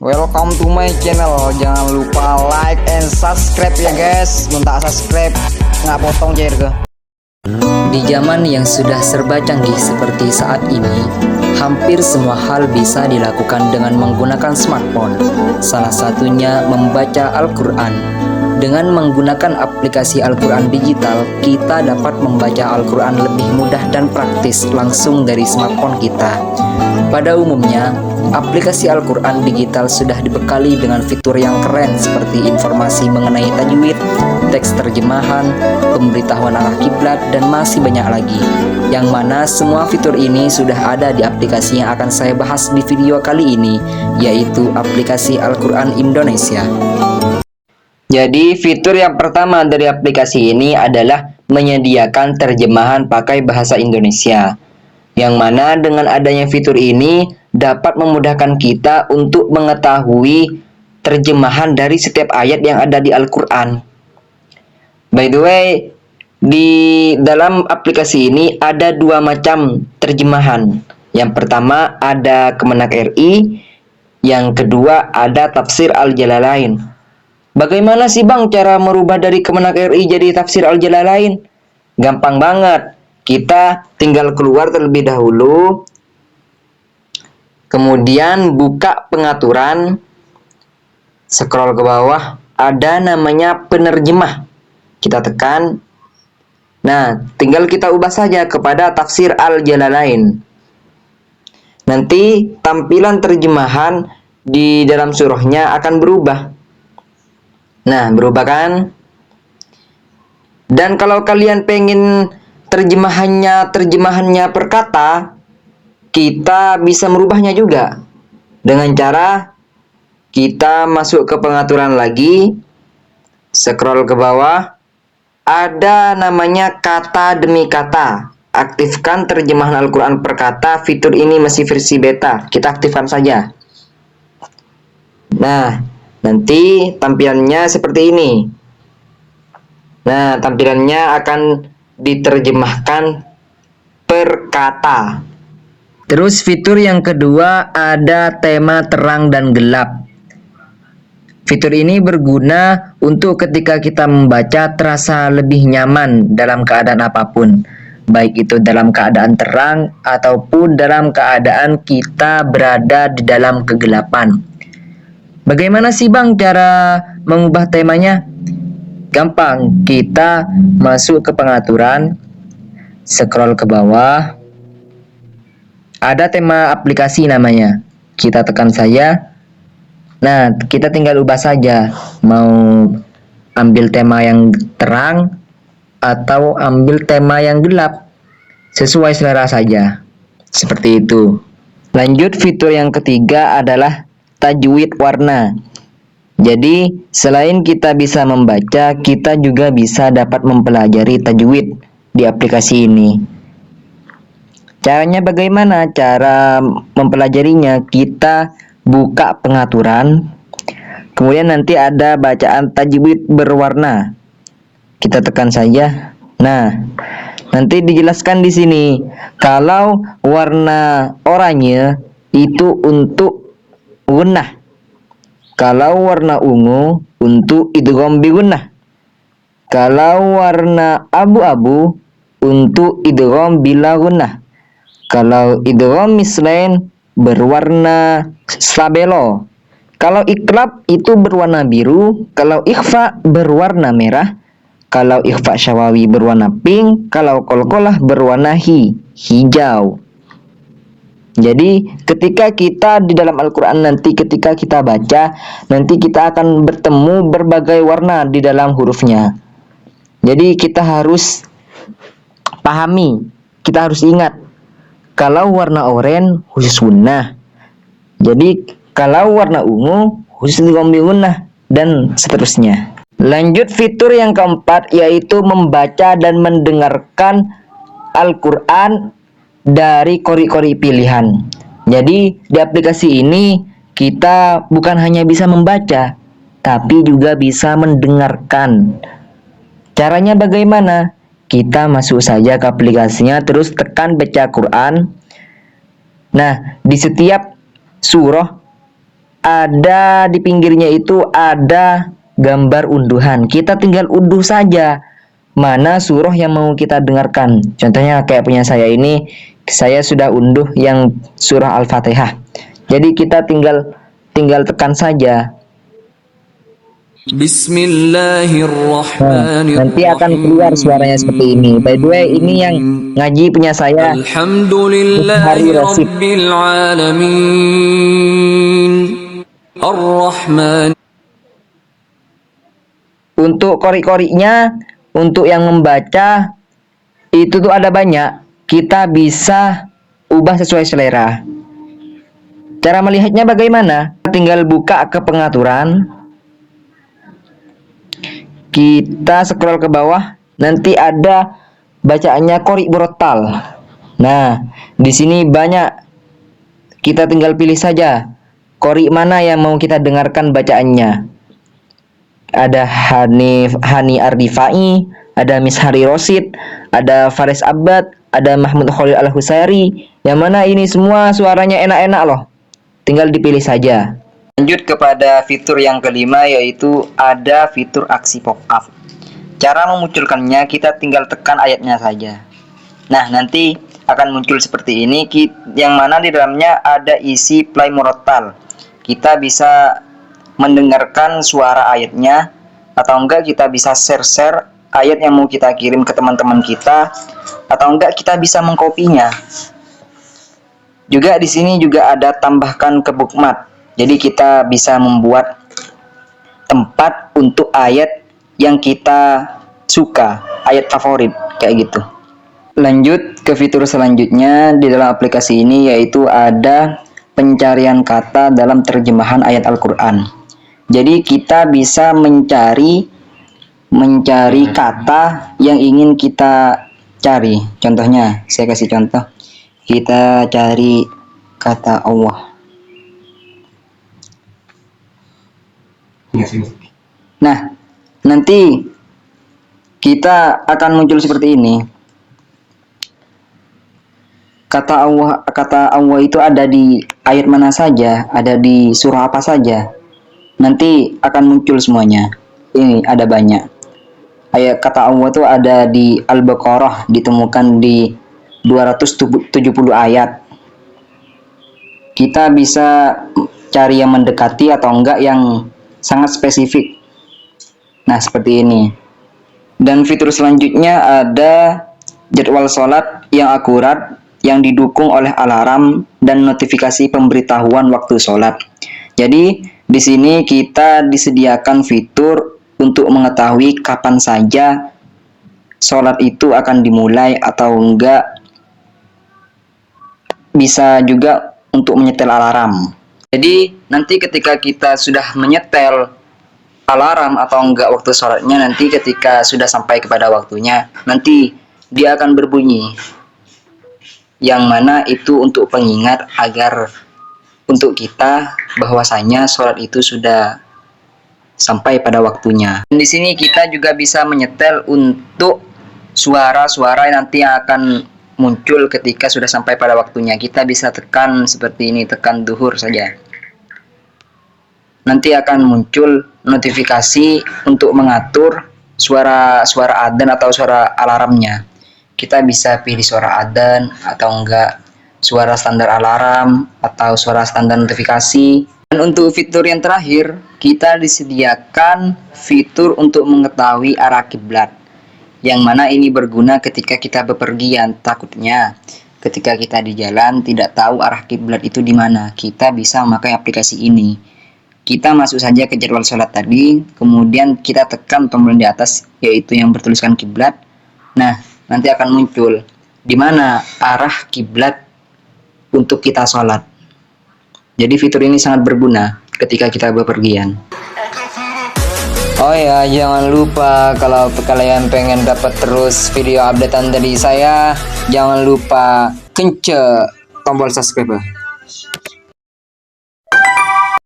Welcome to my channel. Jangan lupa like and subscribe ya guys. Minta subscribe nggak potong cair ke. Di zaman yang sudah serba canggih seperti saat ini, hampir semua hal bisa dilakukan dengan menggunakan smartphone. Salah satunya membaca Al-Quran. Dengan menggunakan aplikasi Al-Quran digital, kita dapat membaca Al-Quran lebih mudah dan praktis langsung dari smartphone kita. Pada umumnya, aplikasi Al-Quran digital sudah dibekali dengan fitur yang keren seperti informasi mengenai tajwid, teks terjemahan, pemberitahuan arah kiblat, dan masih banyak lagi. Yang mana semua fitur ini sudah ada di aplikasi yang akan saya bahas di video kali ini, yaitu aplikasi Al-Quran Indonesia. Jadi fitur yang pertama dari aplikasi ini adalah menyediakan terjemahan pakai bahasa Indonesia. Yang mana dengan adanya fitur ini dapat memudahkan kita untuk mengetahui terjemahan dari setiap ayat yang ada di Al-Quran. By the way, di dalam aplikasi ini ada dua macam terjemahan. Yang pertama ada Kemenak RI, yang kedua ada Tafsir Al-Jalalain. Bagaimana sih Bang cara merubah dari Kemenak RI jadi Tafsir Al-Jalalain? Gampang banget. Kita tinggal keluar terlebih dahulu, kemudian buka pengaturan, scroll ke bawah, ada namanya penerjemah. Kita tekan. Nah, tinggal kita ubah saja kepada Tafsir Al-Jalalain. Nanti tampilan terjemahan di dalam surahnya akan berubah. Nah, berubah kan? Dan kalau kalian pengen terjemahannya per kata, kita bisa merubahnya juga dengan cara kita masuk ke pengaturan lagi, scroll ke bawah, ada namanya kata demi kata. Aktifkan terjemahan Al-Quran per kata. Fitur ini masih versi beta, kita aktifkan saja. Nah, nanti tampilannya seperti ini. Nah, tampilannya akan diterjemahkan per kata. Terus fitur yang kedua ada tema terang dan gelap. Fitur ini berguna untuk ketika kita membaca terasa lebih nyaman dalam keadaan apapun. Baik itu dalam keadaan terang ataupun dalam keadaan kita berada di dalam kegelapan. Bagaimana sih Bang cara mengubah temanya? Gampang, kita masuk ke pengaturan, scroll ke bawah, ada tema aplikasi namanya, kita tekan saja. Nah, kita tinggal ubah saja, mau ambil tema yang terang atau ambil tema yang gelap, sesuai selera saja, seperti itu. Lanjut, fitur yang ketiga adalah tajwid warna. Jadi, selain kita bisa membaca, kita juga bisa dapat mempelajari tajwid di aplikasi ini. Caranya bagaimana? Cara mempelajarinya, kita buka pengaturan, kemudian nanti ada bacaan tajwid berwarna. Kita tekan saja. Nah, nanti dijelaskan di sini, kalau warna oranye itu untuk gunnah. Kalau warna ungu untuk idgham bi gunnah. Kalau warna abu-abu untuk idgham bila gunnah. Kalau idgham mislain berwarna stabilo. Kalau iklab itu berwarna biru, kalau ikhfa berwarna merah, kalau ikhfa syawawi berwarna pink, kalau qalqalah berwarna hijau. Jadi ketika kita di dalam Al-Quran nanti ketika kita baca, nanti kita akan bertemu berbagai warna di dalam hurufnya. Jadi kita harus pahami, kita harus ingat, kalau warna oranye khusus gunnah. Jadi kalau warna ungu khusus idgham bi gunnah, dan seterusnya. Lanjut, fitur yang keempat yaitu membaca dan mendengarkan Al-Quran dari kori-kori pilihan. Jadi di aplikasi ini kita bukan hanya bisa membaca, tapi juga bisa mendengarkan. Caranya bagaimana? Kita masuk saja ke aplikasinya, terus tekan baca Quran. Nah, di setiap surah ada di pinggirnya itu ada gambar unduhan. Kita tinggal unduh saja mana surah yang mau kita dengarkan. Contohnya kayak punya saya ini, saya sudah unduh yang surah Al-Fatihah. Jadi kita tinggal tekan saja. Bismillahirrahmanirrahim. Nanti akan keluar suaranya seperti ini. By the way, ini yang ngaji punya saya, Hari Rosid. Alhamdulillahirabbil alamin. Ar-Rahman. Untuk kori-korinya, untuk yang membaca itu tuh ada banyak. Kita bisa ubah sesuai selera. Cara melihatnya bagaimana? Tinggal buka ke pengaturan. Kita scroll ke bawah, nanti ada bacaannya qori murattal. Nah, di sini banyak. Kita tinggal pilih saja qori mana yang mau kita dengarkan bacaannya. Ada Hani Ardifai, ada Miss Hari Rosid, ada Faris Abbad, ada Mahmud Khalil Al-Husairi. Yang mana ini semua suaranya enak-enak loh. Tinggal dipilih saja. Lanjut kepada fitur yang kelima, yaitu ada fitur aksi pop-up. Cara memunculkannya kita tinggal tekan ayatnya saja. Nah, nanti akan muncul seperti ini, yang mana di dalamnya ada isi play murattal. Kita bisa mendengarkan suara ayatnya, atau enggak kita bisa share ayat yang mau kita kirim ke teman-teman kita, atau enggak kita bisa mengkopinya. Juga di sini juga ada tambahkan ke bookmark. Jadi kita bisa membuat tempat untuk ayat yang kita suka, ayat favorit kayak gitu. Lanjut ke fitur selanjutnya di dalam aplikasi ini, yaitu ada pencarian kata dalam terjemahan ayat Al-Quran. Jadi kita bisa mencari kata yang ingin kita cari. Contohnya, saya kasih contoh. Kita cari kata Allah. Nah, nanti kita akan muncul seperti ini. Kata Allah itu ada di ayat mana saja, ada di surah apa saja. Nanti akan muncul semuanya. Ini ada banyak. Ayat kata Allah itu ada di Al-Baqarah, ditemukan di 270 ayat. Kita bisa cari yang mendekati atau enggak yang sangat spesifik. Nah, seperti ini. Dan fitur selanjutnya ada jadwal sholat yang akurat, yang didukung oleh alarm dan notifikasi pemberitahuan waktu sholat. Jadi di sini kita disediakan fitur untuk mengetahui kapan saja sholat itu akan dimulai atau enggak. Bisa juga untuk menyetel alarm. Jadi nanti ketika kita sudah menyetel alarm atau enggak waktu sholatnya, nanti ketika sudah sampai kepada waktunya, nanti dia akan berbunyi. Yang mana itu untuk pengingat agar untuk kita bahwasanya sholat itu sudah sampai pada waktunya. Dan di sini kita juga bisa menyetel untuk suara-suara nanti yang akan muncul ketika sudah sampai pada waktunya. Kita bisa tekan seperti ini, tekan duhur saja. Nanti akan muncul notifikasi untuk mengatur suara adzan atau suara alarmnya. Kita bisa pilih suara adzan atau enggak suara standar alarm atau suara standar notifikasi. Dan untuk fitur yang terakhir, kita disediakan fitur untuk mengetahui arah kiblat. Yang mana ini berguna ketika kita bepergian. Takutnya ketika kita di jalan tidak tahu arah kiblat itu di mana, kita bisa memakai aplikasi ini. Kita masuk saja ke jadwal sholat tadi, kemudian kita tekan tombol di atas yaitu yang bertuliskan kiblat. Nah, nanti akan muncul di mana arah kiblat untuk kita sholat. Jadi fitur ini sangat berguna ketika kita bepergian. Oh ya, jangan lupa kalau kalian pengen dapat terus video updatean dari saya, jangan lupa kencet tombol subscribe.